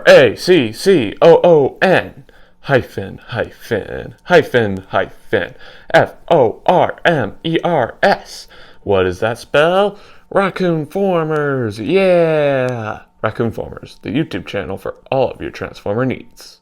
Raccoon hyphen hyphen hyphen hyphen Formers. What does that spell? Raccoon-Formers, yeah! Raccoon-Formers, the YouTube channel for all of your Transformer needs.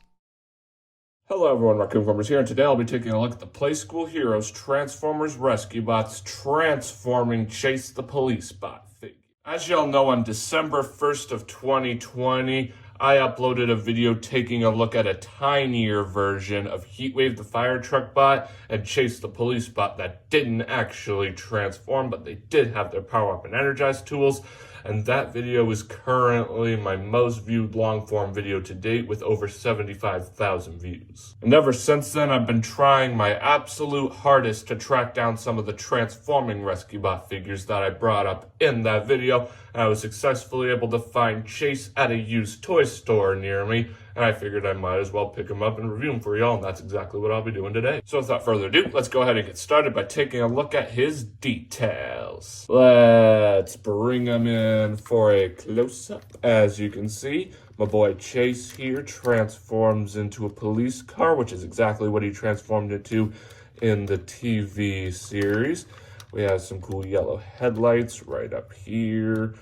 Hello everyone, Raccoon-Formers here, and today I'll be taking a look at the Playskool Heroes Transformers Rescue Bots transforming Chase the Police Bot figure. As y'all know, on December 1st of 2020, I uploaded a video taking a look at a tinier version of Heatwave the fire truck bot and Chase the police bot that didn't actually transform, but they did have their power up and energize tools. And that video is currently my most viewed long-form video to date with over 75,000 views. And ever since then, I've been trying my absolute hardest to track down some of the transforming Rescue Bot figures that I brought up in that video. And I was successfully able to find Chase at a used toy store near me, and I figured I might as well pick him up and review him for y'all, and that's exactly what I'll be doing today. So without further ado, let's go ahead and get started by taking a look at his details. Let's bring him in for a close-up. As you can see, my boy Chase here transforms into a police car, which is exactly what he transformed into in the TV series. We have some cool yellow headlights right up here,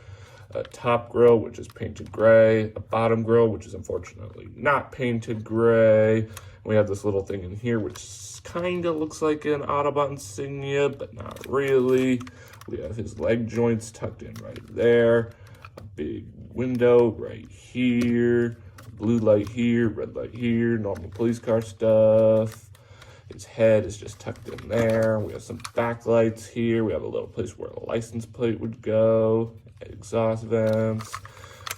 a top grille, which is painted gray, a bottom grille, which is unfortunately not painted gray. We have this little thing in here, which kind of looks like an Autobot insignia, but not really. We have his leg joints tucked in right there, a big window right here, blue light here, red light here, normal police car stuff. His head is just tucked in there. We have some backlights here. We have a little place where a license plate would go, exhaust vents.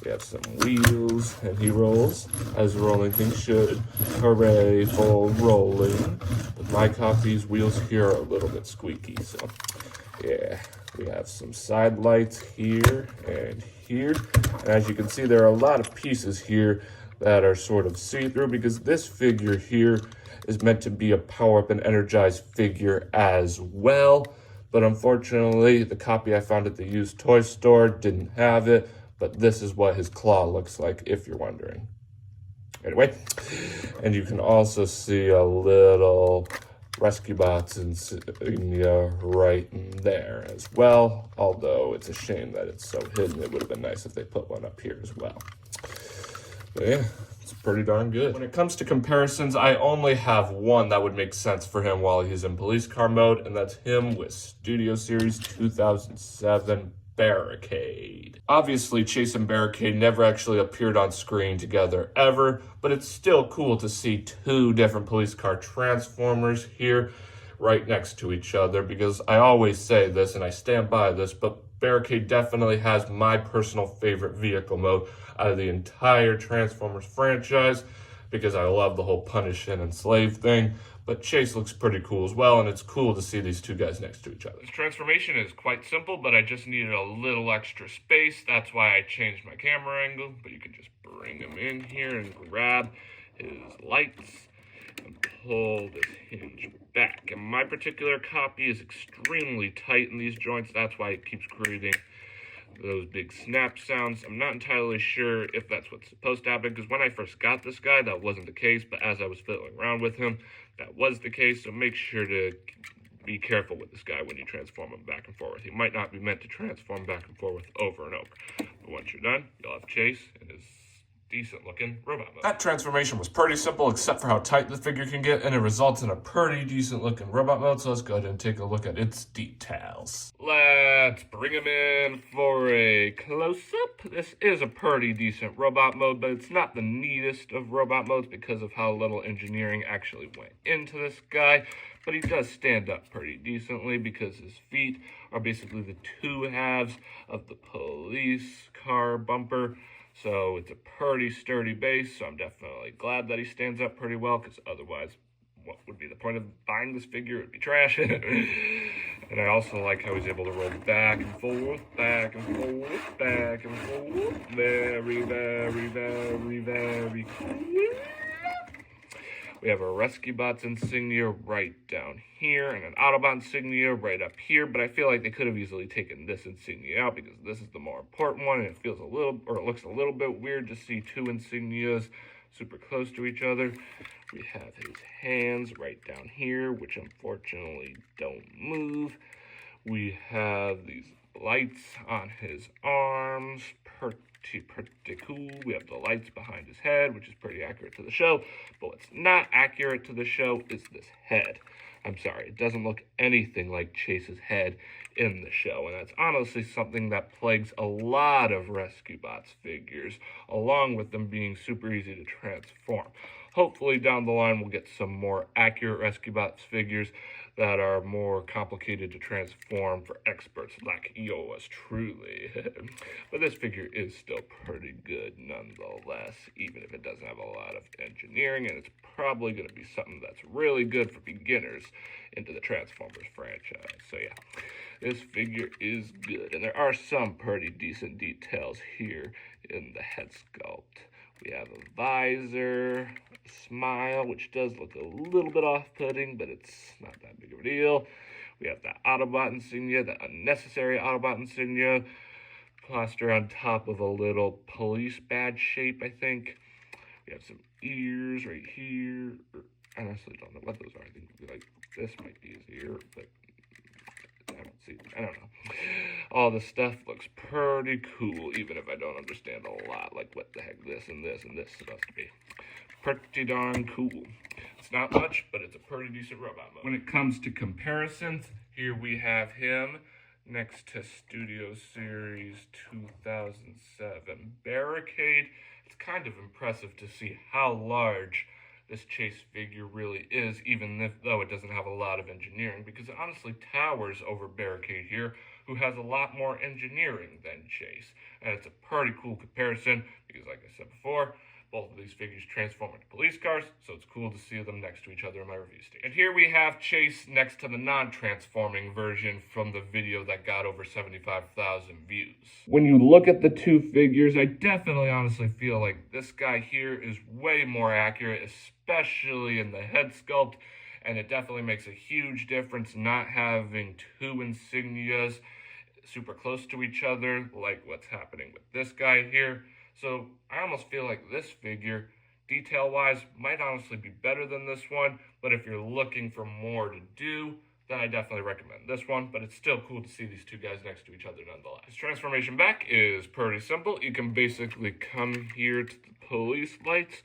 We have some wheels, and he rolls as rolling things should. Hooray for rolling. But my copy's wheels here are a little bit squeaky, so yeah. We have some side lights here and here. And as you can see, there are a lot of pieces here that are sort of see-through because this figure here is meant to be a power-up and energized figure as well. But unfortunately, the copy I found at the used toy store didn't have it. But this is what his claw looks like, if you're wondering. Anyway, and you can also see a little Rescue Bots insignia right in there as well. Although it's a shame that it's so hidden. It would have been nice if they put one up here as well. But yeah, it's pretty darn good. When it comes to comparisons, I only have one that would make sense for him while he's in police car mode, and that's him with Studio Series 2007 Barricade. Obviously, Chase and Barricade never actually appeared on screen together ever, but it's still cool to see two different police car Transformers here right next to each other, because I always say this and I stand by this, but Barricade definitely has my personal favorite vehicle mode out of the entire Transformers franchise, because I love the whole punish and enslave thing. But Chase looks pretty cool as well, and it's cool to see these two guys next to each other. This transformation is quite simple, but I just needed a little extra space. That's why I changed my camera angle, but you can just bring him in here and grab his lights and pull this hinge back. And my particular copy is extremely tight in these joints. That's why it keeps creating those big snap sounds. I'm not entirely sure if that's what's supposed to happen, because when I first got this guy, that wasn't the case, but as I was fiddling around with him, that was the case. So make sure to be careful with this guy when you transform him back and forth. He might not be meant to transform back and forth over and over. But once you're done, you'll have Chase and his decent looking robot mode. That transformation was pretty simple, except for how tight the figure can get, and it results in a pretty decent looking robot mode. So let's go ahead and take a look at its details. Let's bring him in for a close-up. This is a pretty decent robot mode, but it's not the neatest of robot modes because of how little engineering actually went into this guy. But he does stand up pretty decently because his feet are basically the two halves of the police car bumper. So it's a pretty sturdy base, so I'm definitely glad that he stands up pretty well, because otherwise, what would be the point of buying this figure? It would be trash. And I also like how he's able to roll back and forth, back and forth, back and forth. Very, very, very, very cool. We have a Rescue Bots insignia right down here and an Autobot insignia right up here, but I feel like they could have easily taken this insignia out because this is the more important one, and it feels a little, or it looks a little bit weird to see two insignias super close to each other. We have his hands right down here, which unfortunately don't move. We have these lights on his arms, pretty cool. We have the lights behind his head, which is pretty accurate to the show, but what's not accurate to the show is this head. I'm sorry, it doesn't look anything like Chase's head in the show, and that's honestly something that plagues a lot of Rescue Bots figures, along with them being super easy to transform. Hopefully down the line we'll get some more accurate Rescue Bots figures that are more complicated to transform for experts like yours truly. But this figure is still pretty good nonetheless, even if it doesn't have a lot of engineering, and it's probably going to be something that's really good for beginners into the Transformers franchise. So yeah, this figure is good, and there are some pretty decent details here in the head sculpt. We have a visor, a smile, which does look a little bit off-putting, but it's not that big of a deal. We have the Autobot insignia, the unnecessary Autobot insignia, plaster on top of a little police badge shape, I think. We have some ears right here. I honestly don't know what those are. I think like this might be his ear, but I don't know. All the stuff looks pretty cool, even if I don't understand a lot, like what the heck this and this and this is supposed to be. Pretty darn cool. It's not much, but it's a pretty decent robot mode. When it comes to comparisons, here we have him next to Studio Series 2007 Barricade. It's kind of impressive to see how large this Chase figure really is, even though it doesn't have a lot of engineering, because it honestly towers over Barricade here, who has a lot more engineering than Chase. And it's a pretty cool comparison, because like I said before, both of these figures transform into police cars, so it's cool to see them next to each other in my review stage. And here we have Chase next to the non-transforming version from the video that got over 75,000 views. When you look at the two figures, I definitely honestly feel like this guy here is way more accurate, especially in the head sculpt, and it definitely makes a huge difference not having two insignias super close to each other like what's happening with this guy here. So I almost feel like this figure, detail-wise, might honestly be better than this one, but if you're looking for more to do, then I definitely recommend this one, but it's still cool to see these two guys next to each other nonetheless. This transformation back is pretty simple. You can basically come here to the police lights,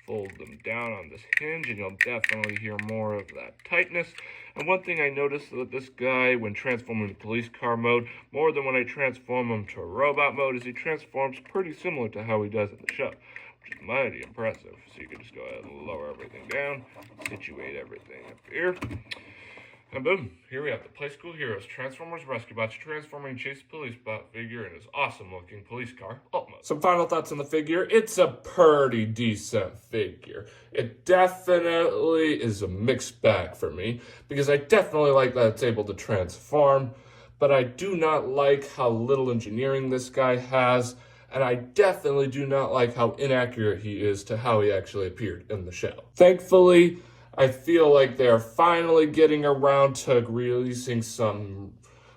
fold them down on this hinge, and you'll definitely hear more of that tightness. And one thing I noticed with this guy when transforming to police car mode, more than when I transform him to robot mode, is he transforms pretty similar to how he does in the show, which is mighty impressive. So you can just go ahead and lower everything down, situate everything up here. And boom, here we have the Playskool Heroes Transformers Rescue Bots transforming Chase Police Bot figure in his awesome looking police car alt mode. Some final thoughts on the figure. It's a pretty decent figure. It definitely is a mixed bag for me, because I definitely like that it's able to transform, but I do not like how little engineering this guy has, and I definitely do not like how inaccurate he is to how he actually appeared in the show. Thankfully, I feel like they're finally getting around to releasing some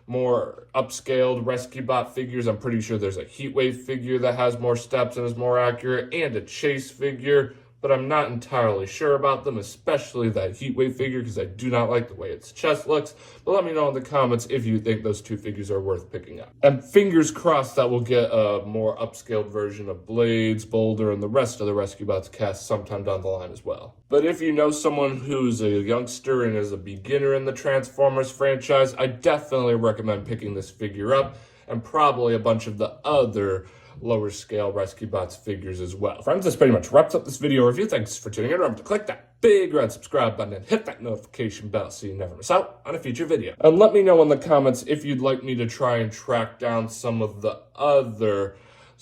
more upscaled Rescue Bot figures. I'm pretty sure there's a Heatwave figure that has more steps and is more accurate, and a Chase figure, but I'm not entirely sure about them, especially that Heatwave figure, because I do not like the way its chest looks. But let me know in the comments if you think those two figures are worth picking up. And fingers crossed that we'll get a more upscaled version of Blades, Boulder, and the rest of the Rescue Bots cast sometime down the line as well. But if you know someone who's a youngster and is a beginner in the Transformers franchise, I definitely recommend picking this figure up, and probably a bunch of the other lower scale Rescue Bots figures as well. Friends, this pretty much wraps up this video review. Thanks for tuning in. Remember to click that big red subscribe button and hit that notification bell so you never miss out on a future video. And let me know in the comments if you'd like me to try and track down some of the other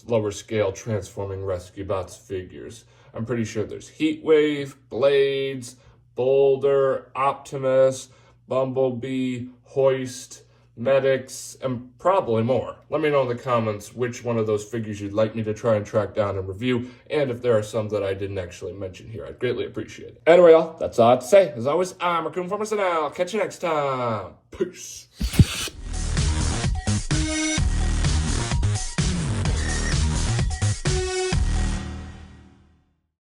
lower scale transforming Rescue Bots figures. I'm pretty sure there's Heatwave, Blades, Boulder, Optimus, Bumblebee, Hoist, medics, and probably more. Let me know in the comments which one of those figures you'd like me to try and track down and review, and if there are some that I didn't actually mention here. I'd greatly appreciate it. Anyway, y'all, that's all I have to say. As always, I'm Raccoon-Formers, and I'll catch you next time. Peace.